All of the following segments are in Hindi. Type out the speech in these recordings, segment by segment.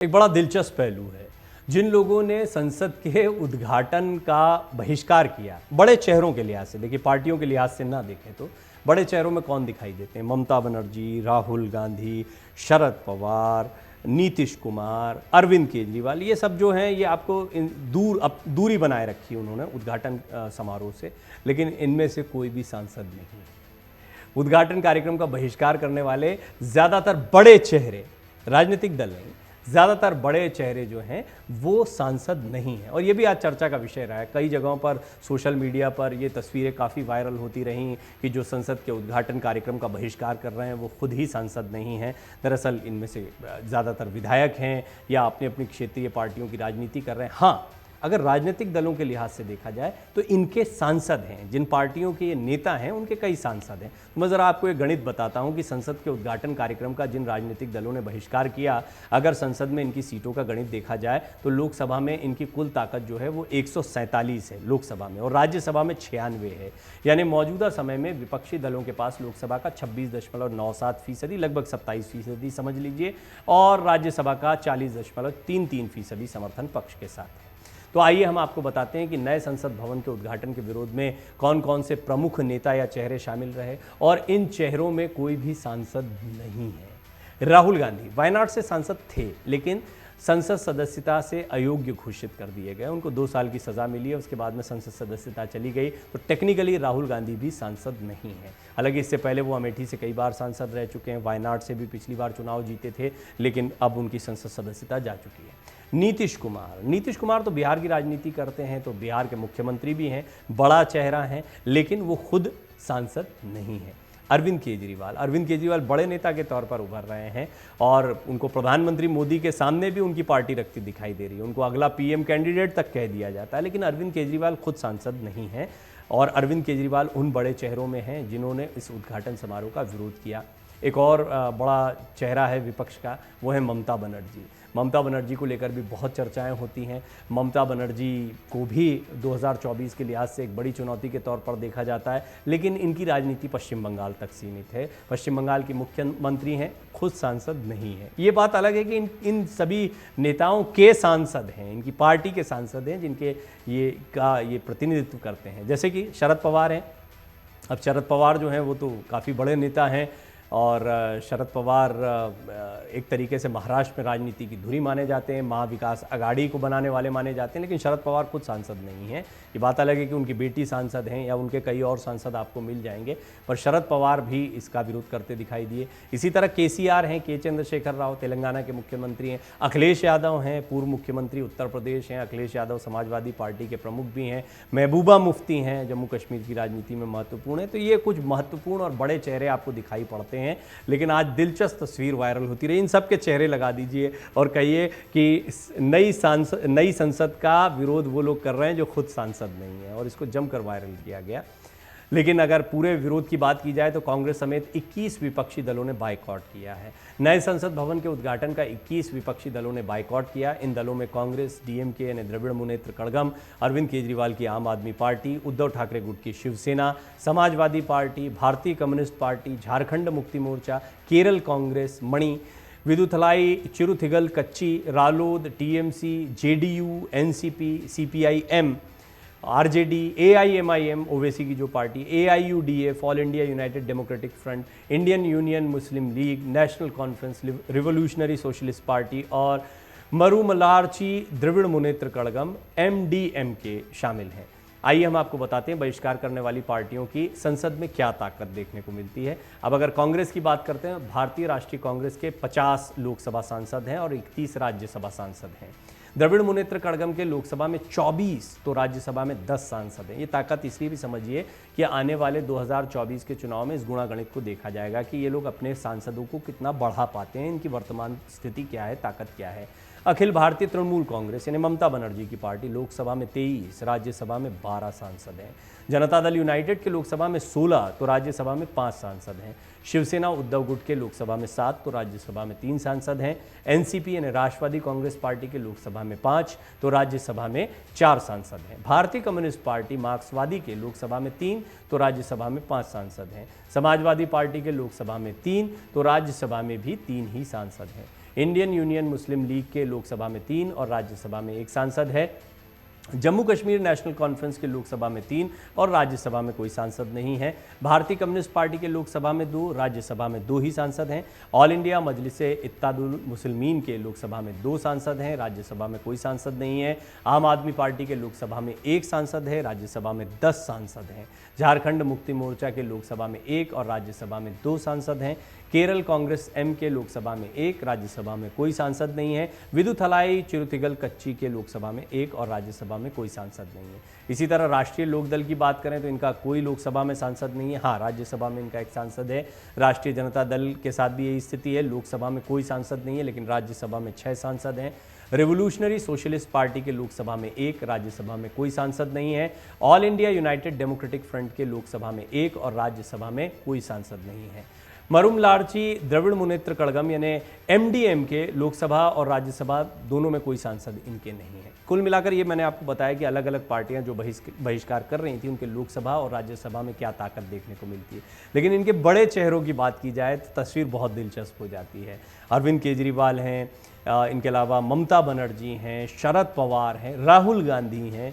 एक बड़ा दिलचस्प पहलू है। जिन लोगों ने संसद के उद्घाटन का बहिष्कार किया, बड़े चेहरों के लिहाज से, देखिए पार्टियों के लिहाज से ना देखें तो बड़े चेहरों में कौन दिखाई देते हैं? ममता बनर्जी, राहुल गांधी, शरद पवार, नीतीश कुमार, अरविंद केजरीवाल, ये सब जो हैं ये आपको दूरी बनाए रखी है उन्होंने उद्घाटन समारोह से, लेकिन इनमें से कोई भी सांसद नहीं है। उद्घाटन कार्यक्रम का बहिष्कार करने वाले ज़्यादातर बड़े चेहरे, राजनीतिक दल नहीं, ज़्यादातर बड़े चेहरे जो हैं वो सांसद नहीं हैं। और ये भी आज चर्चा का विषय रहा है। कई जगहों पर सोशल मीडिया पर ये तस्वीरें काफ़ी वायरल होती रहीं कि जो संसद के उद्घाटन कार्यक्रम का बहिष्कार कर रहे हैं वो खुद ही सांसद नहीं हैं। दरअसल इनमें से ज़्यादातर विधायक हैं या अपनी अपनी क्षेत्रीय पार्टियों की राजनीति कर रहे हैं। हाँ, अगर राजनीतिक दलों के लिहाज से देखा जाए तो इनके सांसद हैं, जिन पार्टियों के ये नेता हैं उनके कई सांसद हैं। तो मैं ज़रा आपको एक गणित बताता हूं कि संसद के उद्घाटन कार्यक्रम का जिन राजनीतिक दलों ने बहिष्कार किया, अगर संसद में इनकी सीटों का गणित देखा जाए तो लोकसभा में इनकी कुल ताकत जो है वो 147 है लोकसभा में, और राज्यसभा में 96 है। यानी मौजूदा समय में विपक्षी दलों के पास लोकसभा का 26.97%, लगभग 27% समझ लीजिए, और राज्यसभा का 40.33% समर्थन पक्ष के साथ है। तो आइए हम आपको बताते हैं कि नए संसद भवन के उद्घाटन के विरोध में कौन कौन से प्रमुख नेता या चेहरे शामिल रहे, और इन चेहरों में कोई भी सांसद नहीं है। राहुल गांधी वायनाड से सांसद थे, लेकिन संसद सदस्यता से अयोग्य घोषित कर दिए गए। उनको 2 साल की सज़ा मिली है, उसके बाद में संसद सदस्यता चली गई, तो टेक्निकली राहुल गांधी भी सांसद नहीं है। हालांकि इससे पहले वो अमेठी से कई बार सांसद रह चुके हैं, वायनाड से भी पिछली बार चुनाव जीते थे, लेकिन अब उनकी संसद सदस्यता जा चुकी है। नीतीश कुमार तो बिहार की राजनीति करते हैं, तो बिहार के मुख्यमंत्री भी हैं, बड़ा चेहरा हैं, लेकिन वो खुद सांसद नहीं है। अरविंद केजरीवाल बड़े नेता के तौर पर उभर रहे हैं, और उनको प्रधानमंत्री मोदी के सामने भी उनकी पार्टी रखती दिखाई दे रही है। उनको अगला पीएम कैंडिडेट तक कह दिया जाता है, लेकिन अरविंद केजरीवाल खुद सांसद नहीं है। और अरविंद केजरीवाल उन बड़े चेहरों में हैं जिन्होंने इस उद्घाटन समारोह का विरोध किया। एक और बड़ा चेहरा है विपक्ष का, वो है ममता बनर्जी को लेकर भी बहुत चर्चाएं होती हैं। ममता बनर्जी को भी 2024 के लिहाज से एक बड़ी चुनौती के तौर पर देखा जाता है, लेकिन इनकी राजनीति पश्चिम बंगाल तक सीमित है। पश्चिम बंगाल की मुख्यमंत्री हैं, खुद सांसद नहीं है। ये बात अलग है कि इन सभी नेताओं के सांसद हैं, इनकी पार्टी के सांसद हैं, जिनके ये प्रतिनिधित्व करते हैं। जैसे कि शरद पवार हैं। अब शरद पवार जो हैं वो तो काफ़ी बड़े नेता हैं, और शरद पवार एक तरीके से महाराष्ट्र में राजनीति की धुरी माने जाते हैं, महाविकास अघाड़ी को बनाने वाले माने जाते हैं, लेकिन शरद पवार खुद सांसद नहीं है। ये बात अलग है कि उनकी बेटी सांसद हैं या उनके कई और सांसद आपको मिल जाएंगे, पर शरद पवार भी इसका विरोध करते दिखाई दिए। इसी तरह केसीआर हैं, के चंद्रशेखर राव, तेलंगाना के मुख्यमंत्री हैं। अखिलेश यादव हैं, पूर्व मुख्यमंत्री उत्तर प्रदेश हैं। अखिलेश यादव समाजवादी पार्टी के प्रमुख भी हैं। महबूबा मुफ्ती हैं, जम्मू कश्मीर की राजनीति में महत्वपूर्ण है। तो ये कुछ महत्वपूर्ण और बड़े चेहरे आपको दिखाई पड़ते हैं, लेकिन आज दिलचस्प तस्वीर वायरल होती रही। इन सब के चेहरे लगा दीजिए और कहिए कि नई संसद का विरोध वो लोग कर रहे हैं जो खुद सांसद नहीं है, और इसको जमकर वायरल किया गया। लेकिन अगर पूरे विरोध की बात की जाए तो कांग्रेस समेत 21 विपक्षी दलों ने बायकॉट किया है। नए संसद भवन के उद्घाटन का 21 विपक्षी दलों ने बायकॉट किया। इन दलों में कांग्रेस, डीएमके यानी द्रविड़ मुनेत्र कड़गम, अरविंद केजरीवाल की आम आदमी पार्टी, उद्धव ठाकरे गुट की Shiv Sena, Samajwadi Party, Bharatiya Communist Party, Jharkhand Mukti Morcha, Kerala Congress, Mani, Viduthalai Chiruthaigal Katchi, Ralod, TMC, JDU, NCP, CPIM, RJD, AIMIM Owaisi की जो party, AIUDF, All India United Democratic Front, Indian Union Muslim League, National Conference, Revolutionary Socialist Party और मरूमलारची द्रविड़ मुनेत्र कड़गम एमडीएमके शामिल हैं। आइए हम आपको बताते हैं बहिष्कार करने वाली पार्टियों की संसद में क्या ताकत देखने को मिलती है। अब अगर कांग्रेस की बात करते हैं, भारतीय राष्ट्रीय कांग्रेस के 50 लोकसभा सांसद हैं और 31 राज्यसभा सांसद हैं। द्रविड़ मुनेत्र कड़गम के लोकसभा में 24 तो राज्यसभा में 10 सांसद हैं। ये ताकत इसलिए भी समझिए कि आने वाले 2024 के चुनाव में इस गुणागणित को देखा जाएगा कि ये लोग अपने सांसदों को कितना बढ़ा पाते हैं, इनकी वर्तमान स्थिति क्या है, ताकत क्या है। अखिल भारतीय तृणमूल कांग्रेस यानी ममता बनर्जी की पार्टी लोकसभा में 23, राज्यसभा में 12 सांसद हैं। जनता दल यूनाइटेड के लोकसभा में 16 तो राज्यसभा में 5 सांसद हैं। शिवसेना उद्धव गुट के लोकसभा में 7 तो राज्यसभा में 3 सांसद हैं। एनसीपी यानी राष्ट्रवादी कांग्रेस पार्टी के लोकसभा में 5 तो राज्यसभा में 4 सांसद हैं। भारतीय कम्युनिस्ट पार्टी मार्क्सवादी के लोकसभा में 3 तो राज्यसभा में 5 सांसद हैं। समाजवादी पार्टी के लोकसभा में 3 तो राज्यसभा में भी 3 ही सांसद हैं। इंडियन यूनियन मुस्लिम लीग के लोकसभा में 3 और राज्यसभा में 1 सांसद है। जम्मू कश्मीर नेशनल कॉन्फ्रेंस के लोकसभा में 3 और राज्यसभा में कोई सांसद नहीं है। भारतीय कम्युनिस्ट पार्टी के लोकसभा में 2, राज्यसभा में 2 ही सांसद हैं। ऑल इंडिया मजलिसे इत्तेहादुल मुस्लिमीन के लोकसभा में 2 सांसद हैं, राज्यसभा में कोई सांसद नहीं है। आम आदमी पार्टी के लोकसभा में 1 सांसद है, राज्यसभा में 10 सांसद हैं। झारखंड मुक्ति मोर्चा के लोकसभा में 1 और राज्यसभा में 2 सांसद हैं। केरल कांग्रेस एम के लोकसभा में 1, राज्यसभा में कोई सांसद नहीं है। विदुथलाई चिरुतिगल कच्ची के लोकसभा में 1 और राज्यसभा में कोई सांसद नहीं है। इसी तरह राष्ट्रीय लोकदल की बात करें तो इनका कोई लोकसभा में सांसद नहीं है। हाँ, राज्यसभा में इनका 1 सांसद है। राष्ट्रीय जनता दल के साथ भी यही स्थिति है, लोकसभा में कोई सांसद नहीं है लेकिन राज्यसभा में 6 सांसद हैं। रेवोल्यूशनरी सोशलिस्ट पार्टी के लोकसभा में 1, राज्यसभा में कोई सांसद नहीं है। All India United Democratic front के लोकसभा में 1 और राज्यसभा में कोई सांसद नहीं है। मरुमलार्ची द्रविड़ मुनेत्र कड़गम यानी एमडीएम के लोकसभा और राज्यसभा दोनों में कोई सांसद इनके नहीं है। कुल मिलाकर ये मैंने आपको बताया कि अलग अलग पार्टियां जो बहिष्कार कर रही थी उनके लोकसभा और राज्यसभा में क्या ताकत देखने को मिलती है। लेकिन इनके बड़े चेहरों की बात की जाए तो तस्वीर बहुत दिलचस्प हो जाती है। अरविंद केजरीवाल हैं, इनके अलावा ममता बनर्जी हैं, शरद पवार हैं, राहुल गांधी हैं,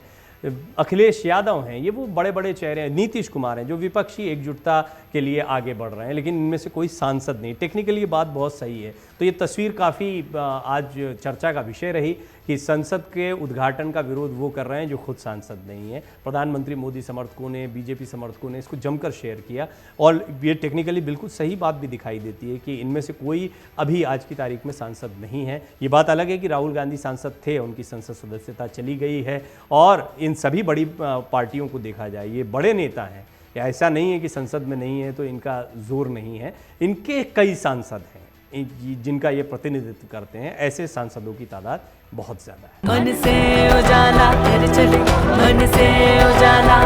अखिलेश यादव हैं। ये वो बड़े बड़े चेहरे हैं। नीतीश कुमार हैं जो विपक्षी एकजुटता के लिए आगे बढ़ रहे हैं, लेकिन इनमें से कोई सांसद नहीं। टेक्निकली ये बात बहुत सही है। तो ये तस्वीर काफ़ी आज चर्चा का विषय रही कि संसद के उद्घाटन का विरोध वो कर रहे हैं जो खुद सांसद नहीं है। प्रधानमंत्री मोदी समर्थकों ने, बीजेपी समर्थकों ने इसको जमकर शेयर किया और ये टेक्निकली बिल्कुल सही बात भी दिखाई देती है कि इनमें से कोई अभी आज की तारीख में सांसद नहीं है। ये बात अलग है कि राहुल गांधी सांसद थे, उनकी संसद सदस्यता चली गई है और इन सभी बड़ी पार्टियों को देखा जाए ये बड़े नेता हैं। ऐसा नहीं है कि संसद में नहीं है तो इनका जोर नहीं है। इनके कई सांसद हैं जिनका ये प्रतिनिधित्व करते हैं। ऐसे सांसदों की तादाद बहुत ज़्यादा है। मन से उजाला कर चले, मन से उजाला